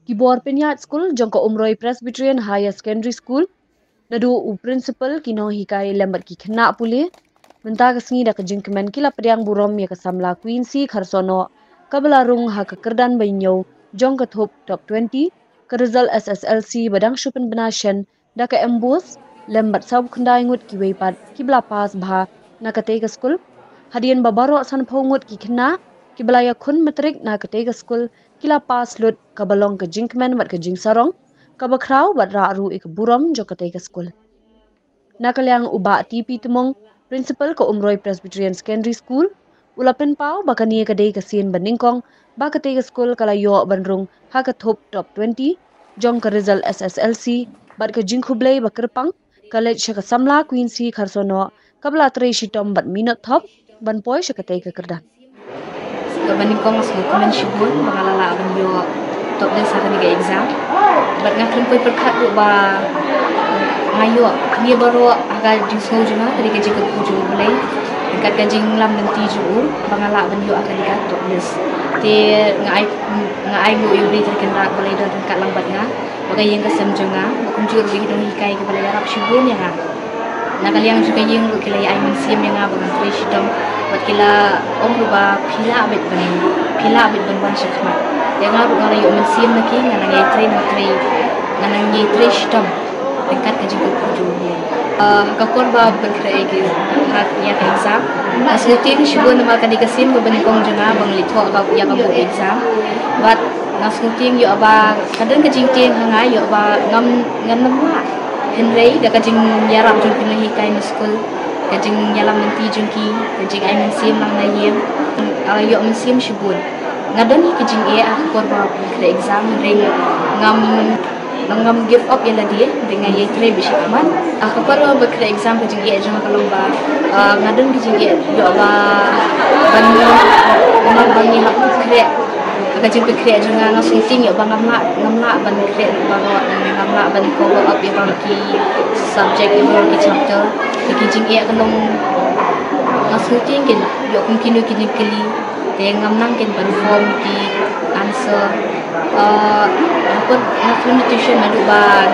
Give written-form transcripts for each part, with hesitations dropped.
Kibor Penyat School jongko Umroi Presbyterian Higher Secondary School nadu u principal kino hikai lembat ki kena pule menta kesngi da kejengkemen kila pediang burom ya kesamla Quincy Kharsono kabelarung ha kekerdan bainyo jong kethup top 20 ke result SSLC badang syupen benasyen da ke embus lembat sab kendai ngut ki weipat kibla pas bha na kate ke school hadian babaro san phongut ki kena kibla ya khun metrik na kate ke school kila pas lut kabalong ke jingkemen wat ke jing sarong kabakrau wat ra aru ik burom jo kate ke school nakaliang uba TP temong principal ko Umroi Presbyterian Secondary School ulapin pau bakani kadai kasin baningkong bakate ke school kalayo banrung ha ka top 20 jong ka result SSLC bat ka jingkhublei bakerpang college ka samla Quincy Kharsono kabla tre shitom bat minot top ban poi shakate ka kerdan baningkong mas dokumen syubun mengalala banyo top dan sa kaniga exam bat ngakrin poi perkat ba ngayo dia baru agak jingso juna dari gaji ke 7 mulai dekat gaji lam nanti juu bangala banyo akan dekat top list ti ngai mu yuri terkena boleh dan dekat lambat nga bagai yang kesem jonga kunjur wi dong hikai ke balai arab syubun ya nga nakaliang juga yang lu kila ai museum yang nga bangan fresh dom buat kila om luba pila abet ban syakmat yang nga ngala yo museum lagi nganang train nganang fresh dom dekat ke juga kujunya kakor ba berkreasi hak ya exam aslutin syubun nama kan dikasim ke beningkong jena bang litho ba ya ba exam but naslutin yo ba kadang ke jingting hanga yo ba ngam nama henrei da ka jing yaram jung pinahi kai na school ka jing yalam nanti jungki ka jing ai mensim lang na yem yo mensim syubun ngadani ke jing e kakor ba berkreasi exam ring ngam give up yala dia dengan ye tre bishikman aku perlu berkreasi exam ke jing ye jang kalomba ngadon ke jing ye yo ba ban ni hak kre ka jing berkreasi jang ngas sing yo ba ngamla ban kre ba ngamla ban ko up ye ban ki subject ye ban ki chapter ke jing ye kalom ngas sing ke yo kum kinu kini kali te ngamnang ken ban form ki answer apa nak tuition adu ba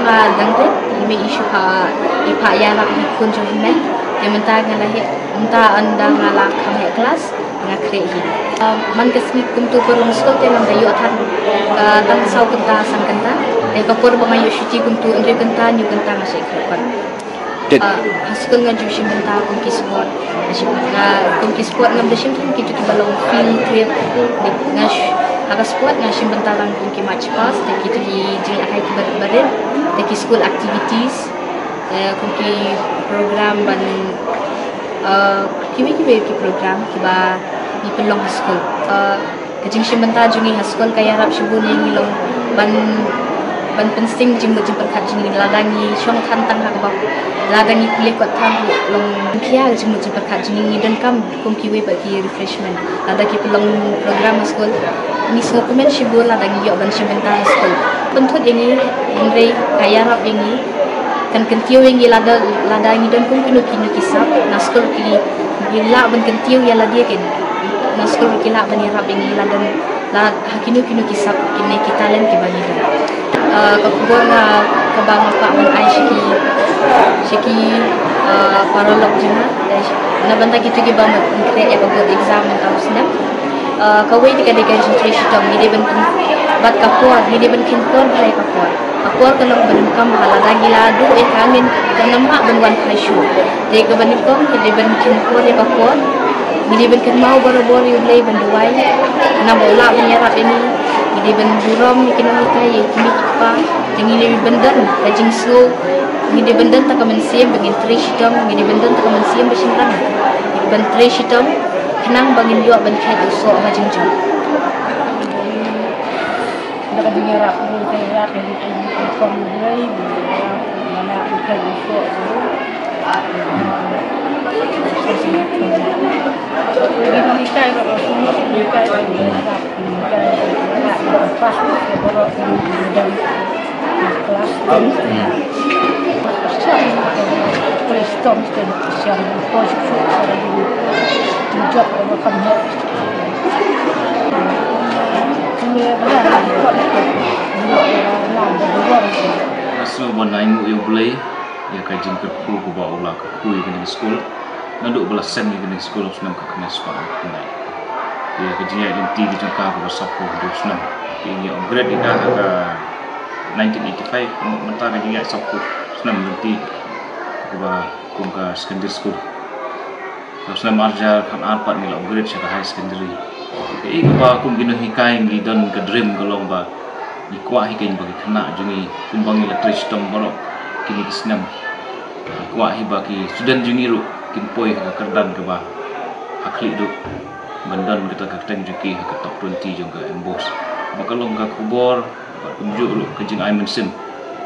nga dangte ime issue ha ipa ya nak ikun jo himen de menta ngala he menta anda ngala kham he kelas nga kre hi man kesmi kum tu por muskol te nam dayo athan tang sau kenta sang kenta de ka por ba ngayo shuti kum tu andre kenta nyu kenta nga shek kan haskul nga jushim kenta kum ki sport kum ki sport ngam de shim ki tu ki balong field trip nga agak sport nga shim bentalang kum ki match pass de ki jing akai ki barin de ki school activities kum ki program ban ki program ki ba ni pelong school ke jing shim benta jungi school kaya rap shibun yang ilong ban pensing jing jing perkat jing ladangi syong thantang hak ba ladangi kuliah kot tham long kia jing perkat jing ni dan kam kum ki we bagi refreshment ada ki pelong program school ni semua komen shibun ladangi yo ban shim benta school pentut yang ni andre kaya rap yang ni kan kentiu yang ladangi dan kum kinu kisap na school ki gila ban kentiu ya la dia ken na school ki la ban rap yang ni ladan la hakinu kisap kini kita len ki bani kakubor na kabang pa man ay shiki paralog jina na banta gitu ki ba kre e bagod exam na taus na kawai tika de concentration tom ni de ban bat kapor ni de ban kinpor hai kapor kalau ban kam halada gila du e kamin kanama ban wan khashu de ka ban kom ni de ban kinpor e kapor ni de ban kan mau boro-boro ulai ban duai na bola ban yarap ini ni ban burom ni kena kai kimi pa jangi lebih bendan rajing slow ni de bendan tak mensiam bangin trish dom ni de bendan tak mensiam besimrang ban trish dom kenang bangin yo ban kai so rajing jam dak dunia rap ni kai rap ni kom mulai mana kai so ini kai kalau semua kai pas kalau dan kelas Preston dan siang posisi job over come here. Ini benar buat làm được buat. So when I know you play, ya kajing kerku ku bawa ulah kerku yang di sekolah, nanti ulah sen yang di sekolah senang kena sekolah naik. Ya kajing yang inti di jangka ku sapu di senang. Ini upgrade di dah ke 1985, mentah kajing yang sapu senang nanti ku bawa kumka secondary school. Kalau senang arja kan arpat ni lah upgrade secara high secondary. Jadi ku bawa kum gino hikai ngi dan ke dream kalau bawa ikuah hikai bagi kena jungi kumbang elektris tom borok kini kesenam ikuah bagi student jungi ru kin poi ke kerdan ke bah hakli du bandan kita ke teng juki ke top 20 jong ke embos maka long ka kubor kunjuk ru ke jing ai mensim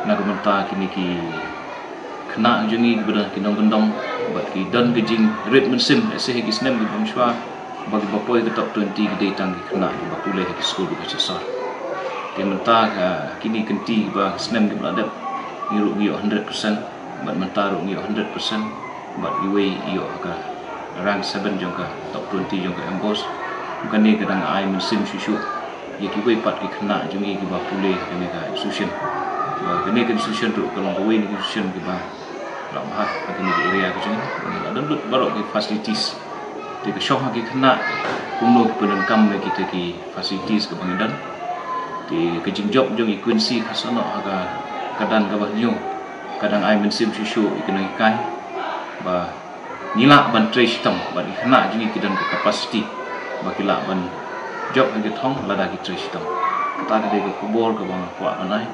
na ke menta kini ki kena jungi bedah kinong gendong bat ki dan ke jing red mensim se hi kesenam di bamshwa bagi bapoi ke top 20 gede tang ki kena di bakule ke school ke sesar yang mentah kini kenti bah senam di beladap ngiruk ngio 100% bat mentah ruk ngio 100% bat iwe iyo ka rank 7 jongka top 20 jongka embos bukan ni kadang ai mensim susu ya ki we pat ki kena jungi ki bah pulih kene ka institution bah kene ka institution tu kalau we ni institution ki bah lam hat kene di area ka jungi dan lut barok ki facilities di ka syok ki kena kumno ki penengkam kita ki facilities ke bangidan di kejing job jong equincy kasono aga kadang gabah nyu kadang ai mensim susu ikena ikai ba nila ban trace tam ba ikena jingi kidan ke capacity ba kila ban job ke thong lada ki trace tam kata de ke kubor ke bang kwa anai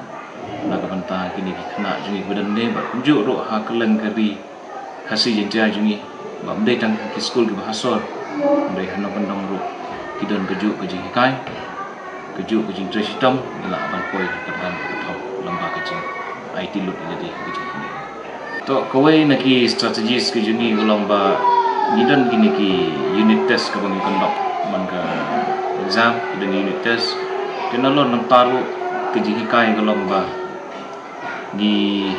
na ka banta kini ikena jingi badan ne ba kunjuk ro ha keleng kari hasi jenja jingi ba mdai tang ki school ke bahasor mdai hano bandang ro kidan kejuk ke jingi kai kejuk kejing trace hitam ila aban koi kerdan ketau lamba kejing IT lut jadi kejing ini to kowe naki strategis kejing ni lamba gidan kini ki unit test ka bang kondok man ka exam dan unit test tenalon nang taru kejing kai ka lamba di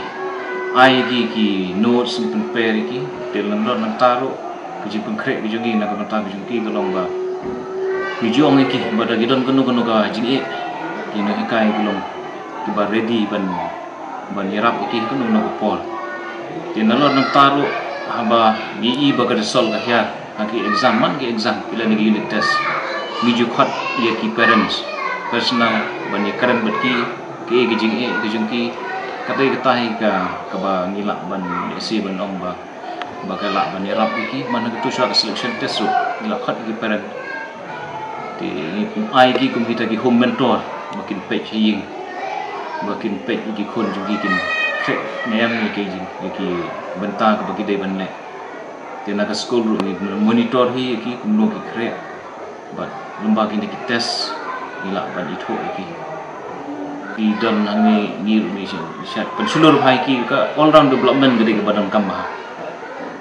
ai ki notes ni prepare ki tenalon nang taru kejing konkret kejing ni nak ka kejing ki ka lamba Tujuan ni ki pada gidan kenu ka jingi kini hikai belum tiba ready ban yarap ki kenu no pol tinalor nang taru haba gi baga resol ka hiar haki exam man ki exam pila ni unit test miju khat ye ki parents personal ban ye karen bet ki gijing ki katai katai ka ba ngilak ban si ban ong ba bakala ban yarap ki man ka tu selection test ru ngilak khat ki parent di ai ki kum kita ki home mentor makin page hing makin page ki khon jugi kin trek neyam ni ki jing ki benta ka bagi dei banle tena ka school ni monitor hi ki kum no ki kre but lomba ki test ila ban itho ki di dan hangi ni shat pensulur hai ki ka all round development gede ke badan kamba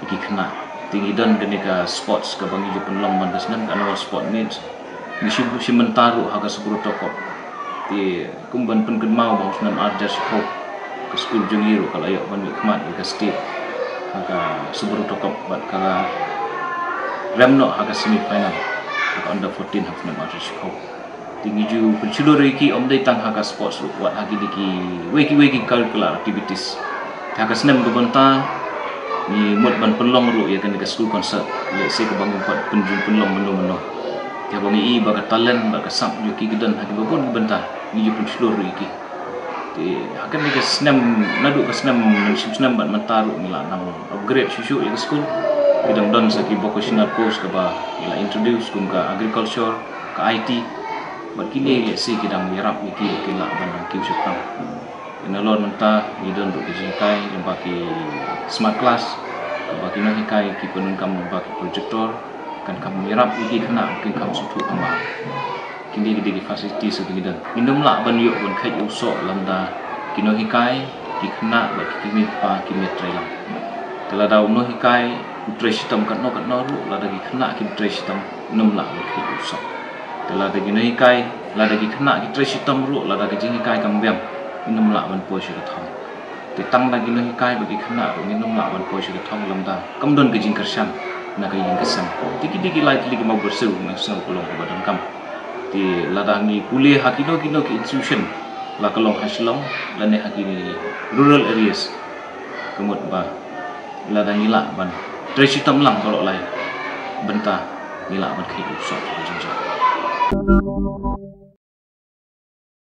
ki kena tinggi dan gede ka sports ka bangi ju penlom ban kesnan annual sport needs si mentaru haga sepuluh toko di kumban pen mau bang sunan arja sikau ke school jungiru kalau ayok ban nikmat ke state haga sepuluh toko bat kala remno haga semi final haga under 14 hak sunan arja sikau tinggi ju penculur iki om dai tang haga sports buat hagi diki weki curricular activities haga senam ke banta ni mut ban pelong ru ya kan ke school concert le se ke bangun pat penjun pelong meno ya bangi baga talent baga sam yuki gidan hagi babon benta ni ju pun seluruh iki ti akan ni kesnam nadu kesnam senam ban mentaru mila nang upgrade susu ya school gidan don saki vocational course ka ba ila introduce kum ka agriculture ka IT bat kini le si gidan mirap iki kila ban ki usapang inalon menta gidan do kijinkai lembaki smart class ka ba kini kai ki penungkam lembaki projector kan kamu mirap iki kena mungkin kamu sutu ama kini gede facility segidan minum lah ban yuk ban kai usok landa kino hikai ki kena ba kimi pa kimi trailang tela daw no hikai trace tam kan no ru lada ki kena ki trace tam minum lah ban kai usok tela da kino hikai lada ki kena ki trace tam ru lada ki jing hikai kambiam minum lah ban po shi thong te tang da kino hikai ba ki kena minum lah ban po shi thong landa kamdon ki jing kersan na kay yung kesan tiki light lagi mau berseru nang senang kolong ke badan kam di ladangi kuliah hakino ki institution la kolong hasilong lane hakini rural areas kemut ba ladangi la ban tresi tamlang kalau lai benta nila ban kai usah